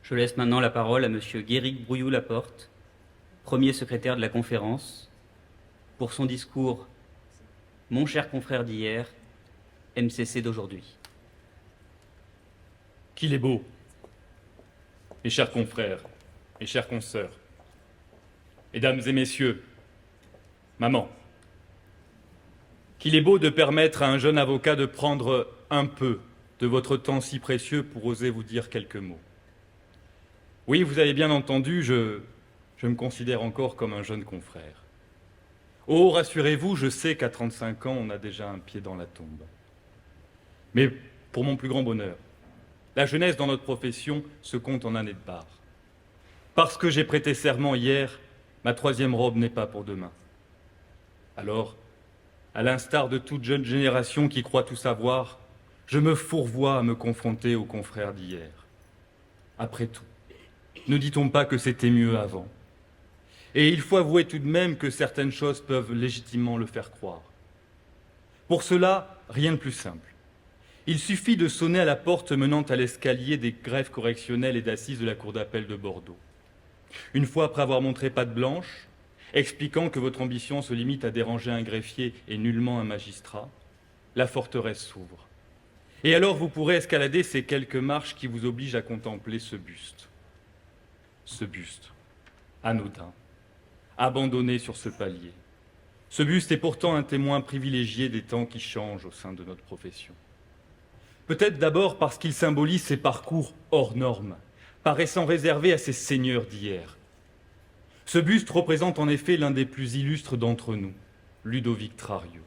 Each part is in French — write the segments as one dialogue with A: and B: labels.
A: Je laisse maintenant la parole à Monsieur Guéric Brouillou-Laporte, premier secrétaire de la conférence, pour son discours « Mon cher confrère d'hier, MCC d'aujourd'hui ».
B: Qu'il est beau, mes chers confrères, mes chères consoeurs, mesdames et messieurs, maman, qu'il est beau de permettre à un jeune avocat de prendre un peu de votre temps si précieux pour oser vous dire quelques mots. Oui, vous avez bien entendu, je me considère encore comme un jeune confrère. Oh, rassurez-vous, je sais qu'à 35 ans, on a déjà un pied dans la tombe. Mais pour mon plus grand bonheur, la jeunesse dans notre profession se compte en années de part. Parce que j'ai prêté serment hier, ma troisième robe n'est pas pour demain. Alors, à l'instar de toute jeune génération qui croit tout savoir, je me fourvoie à me confronter aux confrères d'hier. Après tout, ne dit-on pas que c'était mieux avant? Et il faut avouer tout de même que certaines choses peuvent légitimement le faire croire. Pour cela, rien de plus simple. Il suffit de sonner à la porte menant à l'escalier des greffes correctionnelles et d'assises de la cour d'appel de Bordeaux. Une fois après avoir montré patte blanche, expliquant que votre ambition se limite à déranger un greffier et nullement un magistrat, la forteresse s'ouvre. Et alors vous pourrez escalader ces quelques marches qui vous obligent à contempler ce buste. Ce buste, anodin, abandonné sur ce palier. Ce buste est pourtant un témoin privilégié des temps qui changent au sein de notre profession. Peut-être d'abord parce qu'il symbolise ces parcours hors normes, paraissant réservés à ces seigneurs d'hier. Ce buste représente en effet l'un des plus illustres d'entre nous, Ludovic Trarieux.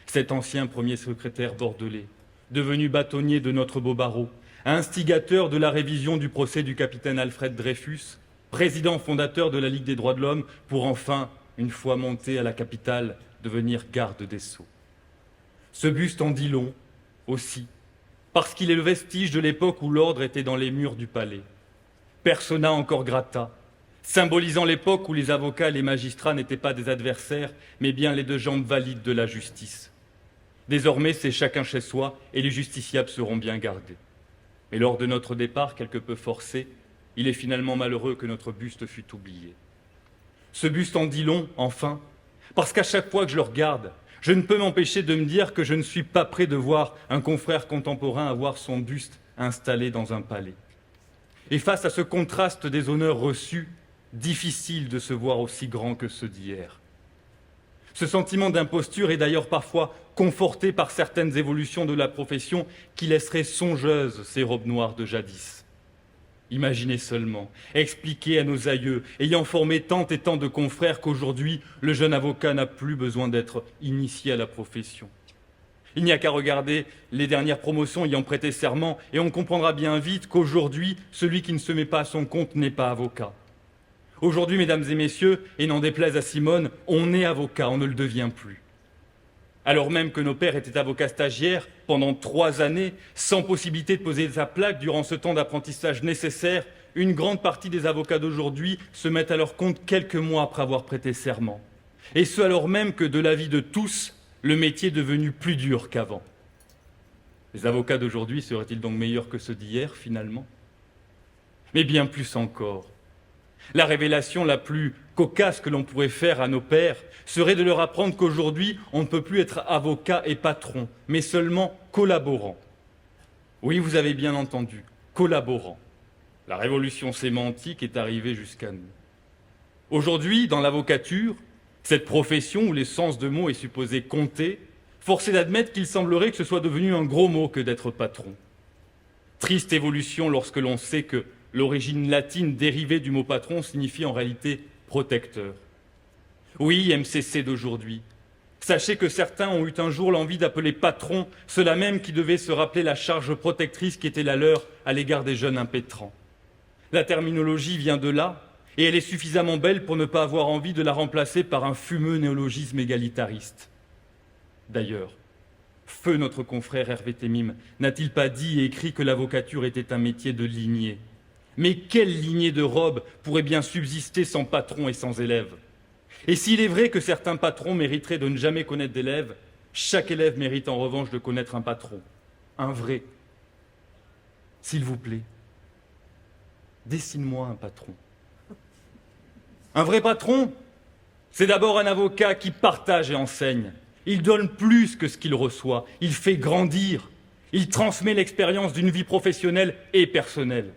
B: Cet ancien premier secrétaire bordelais, devenu bâtonnier de notre beau barreau, instigateur de la révision du procès du capitaine Alfred Dreyfus, président fondateur de la Ligue des droits de l'homme, pour enfin, une fois monté à la capitale, devenir garde des Sceaux. Ce buste en dit long, aussi, parce qu'il est le vestige de l'époque où l'ordre était dans les murs du palais. Persona encore grata, symbolisant l'époque où les avocats et les magistrats n'étaient pas des adversaires, mais bien les deux jambes valides de la justice. Désormais, c'est chacun chez soi et les justiciables seront bien gardés. Mais lors de notre départ, quelque peu forcé, il est finalement malheureux que notre buste fût oublié. Ce buste en dit long, enfin, parce qu'à chaque fois que je le regarde, je ne peux m'empêcher de me dire que je ne suis pas prêt de voir un confrère contemporain avoir son buste installé dans un palais. Et face à ce contraste des honneurs reçus, difficile de se voir aussi grand que ceux d'hier. Ce sentiment d'imposture est d'ailleurs parfois conforté par certaines évolutions de la profession qui laisseraient songeuses ces robes noires de jadis. Imaginez seulement, expliquer à nos aïeux, ayant formé tant et tant de confrères qu'aujourd'hui, le jeune avocat n'a plus besoin d'être initié à la profession. Il n'y a qu'à regarder les dernières promotions ayant prêté serment et on comprendra bien vite qu'aujourd'hui, celui qui ne se met pas à son compte n'est pas avocat. Aujourd'hui, mesdames et messieurs, et n'en déplaise à Simone, on est avocat, on ne le devient plus. Alors même que nos pères étaient avocats stagiaires pendant 3 années, sans possibilité de poser sa plaque durant ce temps d'apprentissage nécessaire, une grande partie des avocats d'aujourd'hui se mettent à leur compte quelques mois après avoir prêté serment. Et ce alors même que, de l'avis de tous, le métier est devenu plus dur qu'avant. Les avocats d'aujourd'hui seraient-ils donc meilleurs que ceux d'hier, finalement? Mais bien plus encore. La révélation la plus cocasse que l'on pourrait faire à nos pères serait de leur apprendre qu'aujourd'hui, on ne peut plus être avocat et patron, mais seulement collaborant. Oui, vous avez bien entendu, collaborant. La révolution sémantique est arrivée jusqu'à nous. Aujourd'hui, dans l'avocature, cette profession où l'essence de mot est supposée compter, force est d'admettre qu'il semblerait que ce soit devenu un gros mot que d'être patron. Triste évolution lorsque l'on sait que l'origine latine dérivée du mot patron signifie en réalité protecteur. Oui, MCC d'aujourd'hui. Sachez que certains ont eu un jour l'envie d'appeler patron ceux-là même qui devaient se rappeler la charge protectrice qui était la leur à l'égard des jeunes impétrants. La terminologie vient de là, et elle est suffisamment belle pour ne pas avoir envie de la remplacer par un fumeux néologisme égalitariste. D'ailleurs, feu notre confrère Hervé Temim n'a-t-il pas dit et écrit que l'avocature était un métier de lignée? Mais quelle lignée de robes pourrait bien subsister sans patron et sans élève? Et s'il est vrai que certains patrons mériteraient de ne jamais connaître d'élèves, chaque élève mérite en revanche de connaître un patron, un vrai. S'il vous plaît, dessine-moi un patron. Un vrai patron, c'est d'abord un avocat qui partage et enseigne. Il donne plus que ce qu'il reçoit, il fait grandir, il transmet l'expérience d'une vie professionnelle et personnelle.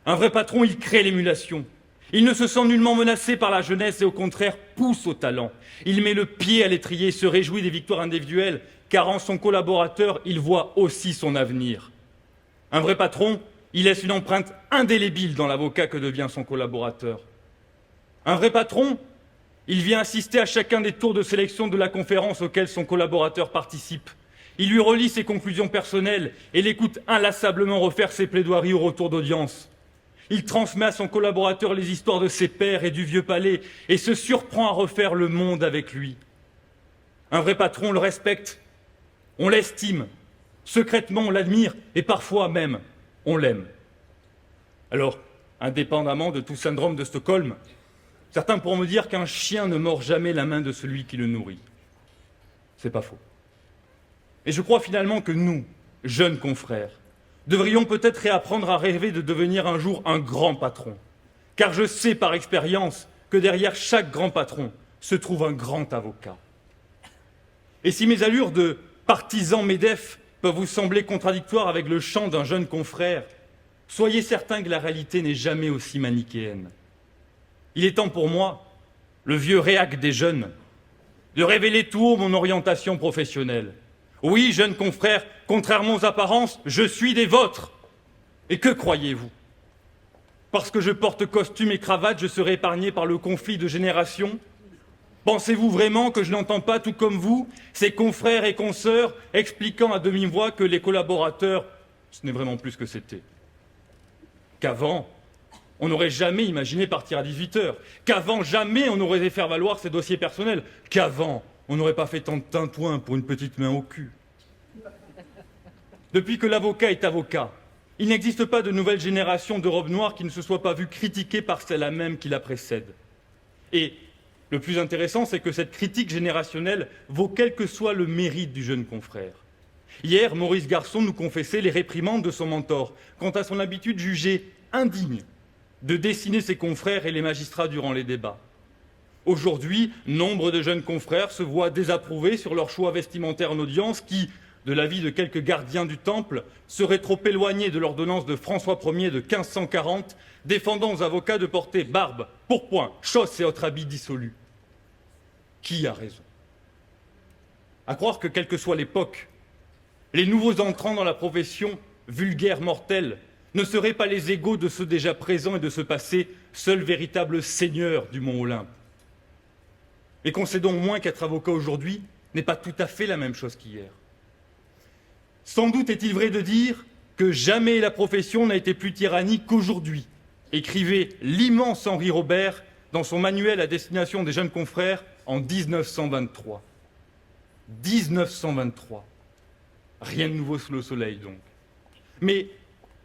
B: Un vrai patron, il crée l'émulation. Il ne se sent nullement menacé par la jeunesse et au contraire pousse au talent. Il met le pied à l'étrier et se réjouit des victoires individuelles, car en son collaborateur, il voit aussi son avenir. Un vrai patron, il laisse une empreinte indélébile dans l'avocat que devient son collaborateur. Un vrai patron, il vient assister à chacun des tours de sélection de la conférence auquel son collaborateur participe. Il lui relit ses conclusions personnelles et l'écoute inlassablement refaire ses plaidoiries au retour d'audience. Il transmet à son collaborateur les histoires de ses pères et du vieux palais et se surprend à refaire le monde avec lui. Un vrai patron, on le respecte, on l'estime, secrètement on l'admire et parfois même on l'aime. Alors, indépendamment de tout syndrome de Stockholm, certains pourront me dire qu'un chien ne mord jamais la main de celui qui le nourrit. C'est pas faux. Et je crois finalement que nous, jeunes confrères, devrions peut-être réapprendre à rêver de devenir un jour un grand patron. Car je sais par expérience que derrière chaque grand patron se trouve un grand avocat. Et si mes allures de partisan MEDEF peuvent vous sembler contradictoires avec le chant d'un jeune confrère, soyez certains que la réalité n'est jamais aussi manichéenne. Il est temps pour moi, le vieux réac des jeunes, de révéler tout haut mon orientation professionnelle. Oui, jeunes confrères, contrairement aux apparences, je suis des vôtres. Et que croyez-vous? Parce que je porte costume et cravate, je serai épargné par le conflit de génération? Pensez-vous vraiment que je n'entends pas, tout comme vous, ces confrères et consoeurs expliquant à demi-voix que les collaborateurs, ce n'est vraiment plus ce que c'était? Qu'avant, on n'aurait jamais imaginé partir à 18h, qu'avant, jamais on n'aurait fait faire valoir ses dossiers personnels, qu'avant, on n'aurait pas fait tant de tintouin pour une petite main au cul. Depuis que l'avocat est avocat, il n'existe pas de nouvelle génération de robes noires qui ne se soit pas vue critiquée par celle-là même qui la précède. Et le plus intéressant, c'est que cette critique générationnelle vaut quel que soit le mérite du jeune confrère. Hier, Maurice Garçon nous confessait les réprimandes de son mentor quant à son habitude jugée indigne de dessiner ses confrères et les magistrats durant les débats. Aujourd'hui, nombre de jeunes confrères se voient désapprouvés sur leur choix vestimentaire en audience qui, de l'avis de quelques gardiens du temple, seraient trop éloignés de l'ordonnance de François Ier de 1540, défendant aux avocats de porter barbe, pourpoint, chausse et autres habits dissolus. Qui a raison? À croire que, quelle que soit l'époque, les nouveaux entrants dans la profession, vulgaires mortels, ne seraient pas les égaux de ceux déjà présents et de ce passé, seuls véritables seigneurs du mont Olympe. Et concédons au moins qu'être avocat aujourd'hui n'est pas tout à fait la même chose qu'hier. Sans doute est-il vrai de dire que jamais la profession n'a été plus tyrannique qu'aujourd'hui, écrivait l'immense Henri Robert dans son manuel à destination des jeunes confrères en 1923. 1923. Rien de nouveau sous le soleil, donc. Mais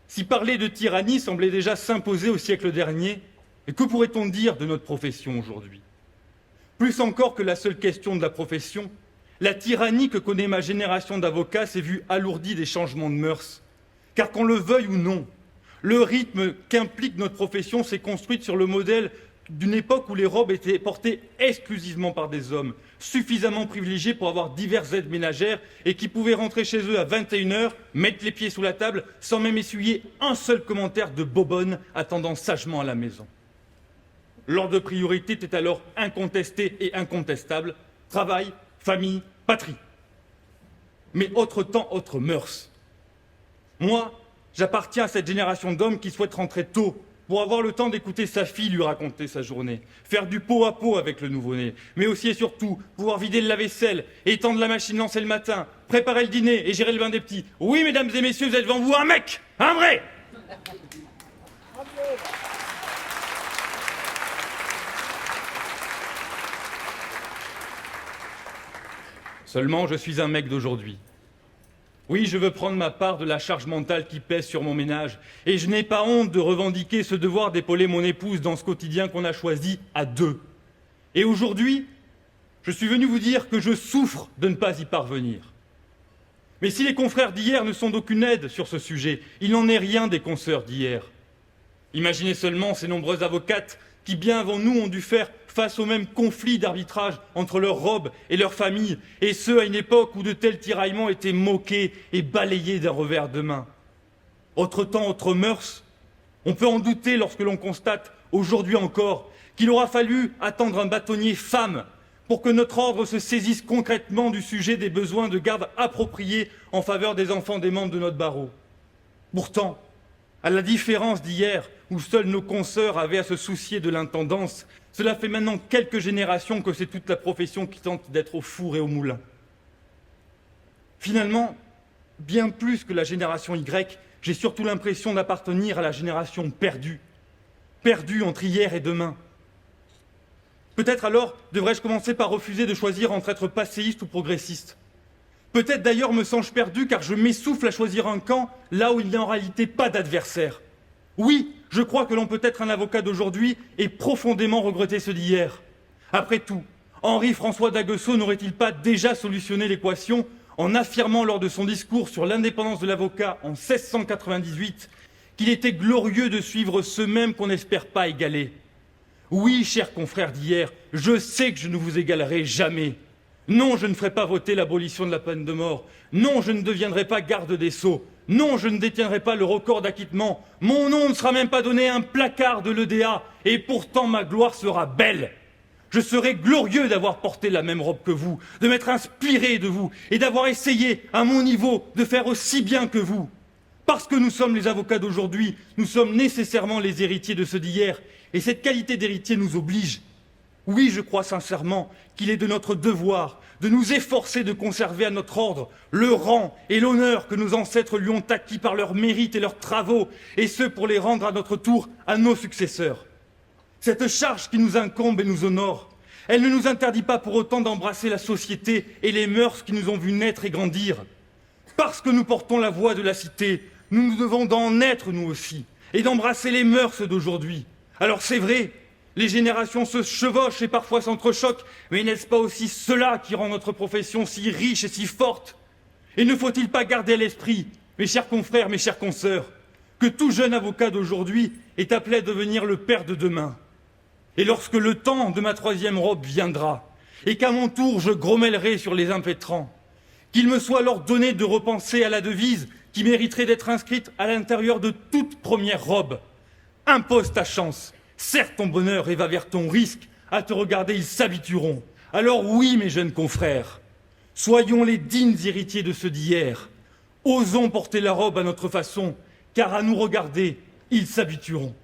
B: si parler de tyrannie semblait déjà s'imposer au siècle dernier, que pourrait-on dire de notre profession aujourd'hui? Plus encore que la seule question de la profession, la tyrannie que connaît ma génération d'avocats s'est vue alourdie des changements de mœurs. Car qu'on le veuille ou non, le rythme qu'implique notre profession s'est construit sur le modèle d'une époque où les robes étaient portées exclusivement par des hommes, suffisamment privilégiés pour avoir diverses aides ménagères et qui pouvaient rentrer chez eux à 21h, mettre les pieds sous la table, sans même essuyer un seul commentaire de bobonne attendant sagement à la maison. L'ordre de priorité était alors incontesté et incontestable, travail, famille, patrie. Mais autre temps, autre mœurs. Moi, j'appartiens à cette génération d'hommes qui souhaitent rentrer tôt pour avoir le temps d'écouter sa fille lui raconter sa journée, faire du pot à pot avec le nouveau-né, mais aussi et surtout pouvoir vider le lave-vaisselle, étendre la machine lancée le matin, préparer le dîner et gérer le bain des petits. Oui, mesdames et messieurs, vous êtes devant vous un mec, un vrai. Seulement, je suis un mec d'aujourd'hui. Oui, je veux prendre ma part de la charge mentale qui pèse sur mon ménage, et je n'ai pas honte de revendiquer ce devoir d'épauler mon épouse dans ce quotidien qu'on a choisi à deux. Et aujourd'hui, je suis venu vous dire que je souffre de ne pas y parvenir. Mais si les confrères d'hier ne sont d'aucune aide sur ce sujet, il n'en est rien des consoeurs d'hier. Imaginez seulement ces nombreuses avocates qui, bien avant nous, ont dû faire face au même conflit d'arbitrage entre leurs robes et leurs familles, et ce, à une époque où de tels tiraillements étaient moqués et balayés d'un revers de main. Autre temps, autre mœurs, on peut en douter lorsque l'on constate, aujourd'hui encore, qu'il aura fallu attendre un bâtonnier femme pour que notre ordre se saisisse concrètement du sujet des besoins de garde appropriés en faveur des enfants des membres de notre barreau. Pourtant, à la différence d'hier, où seuls nos consoeurs avaient à se soucier de l'intendance, cela fait maintenant quelques générations que c'est toute la profession qui tente d'être au four et au moulin. Finalement, bien plus que la génération Y, j'ai surtout l'impression d'appartenir à la génération perdue. Perdue entre hier et demain. Peut-être alors devrais-je commencer par refuser de choisir entre être passéiste ou progressiste. Peut-être d'ailleurs me sens-je perdu car je m'essouffle à choisir un camp là où il n'y a en réalité pas d'adversaire. Oui, je crois que l'on peut être un avocat d'aujourd'hui et profondément regretter ceux d'hier. Après tout, Henri-François d'Aguesseau n'aurait-il pas déjà solutionné l'équation en affirmant lors de son discours sur l'indépendance de l'avocat en 1698 qu'il était glorieux de suivre ceux mêmes qu'on n'espère pas égaler? Oui, chers confrères d'hier, je sais que je ne vous égalerai jamais. Non, je ne ferai pas voter l'abolition de la peine de mort. Non, je ne deviendrai pas garde des sceaux. Non, je ne détiendrai pas le record d'acquittement. Mon nom ne sera même pas donné à un placard de l'EDA. Et pourtant, ma gloire sera belle. Je serai glorieux d'avoir porté la même robe que vous, de m'être inspiré de vous et d'avoir essayé, à mon niveau, de faire aussi bien que vous. Parce que nous sommes les avocats d'aujourd'hui, nous sommes nécessairement les héritiers de ceux d'hier. Et cette qualité d'héritier nous oblige. Oui, je crois sincèrement qu'il est de notre devoir de nous efforcer de conserver à notre ordre le rang et l'honneur que nos ancêtres lui ont acquis par leurs mérites et leurs travaux, et ce pour les rendre à notre tour à nos successeurs. Cette charge qui nous incombe et nous honore, elle ne nous interdit pas pour autant d'embrasser la société et les mœurs qui nous ont vus naître et grandir. Parce que nous portons la voix de la cité, nous devons d'en naître nous aussi, et d'embrasser les mœurs d'aujourd'hui. Alors c'est vrai, les générations se chevauchent et parfois s'entrechoquent, mais n'est-ce pas aussi cela qui rend notre profession si riche et si forte? Et ne faut-il pas garder à l'esprit, mes chers confrères, mes chères consoeurs, que tout jeune avocat d'aujourd'hui est appelé à devenir le père de demain? Et lorsque le temps de ma troisième robe viendra, et qu'à mon tour je grommellerai sur les impétrants, qu'il me soit alors donné de repenser à la devise qui mériterait d'être inscrite à l'intérieur de toute première robe. Impose ta chance, serre ton bonheur et va vers ton risque. À te regarder, ils s'habitueront. Alors oui, mes jeunes confrères, soyons les dignes héritiers de ceux d'hier. Osons porter la robe à notre façon, car à nous regarder, ils s'habitueront.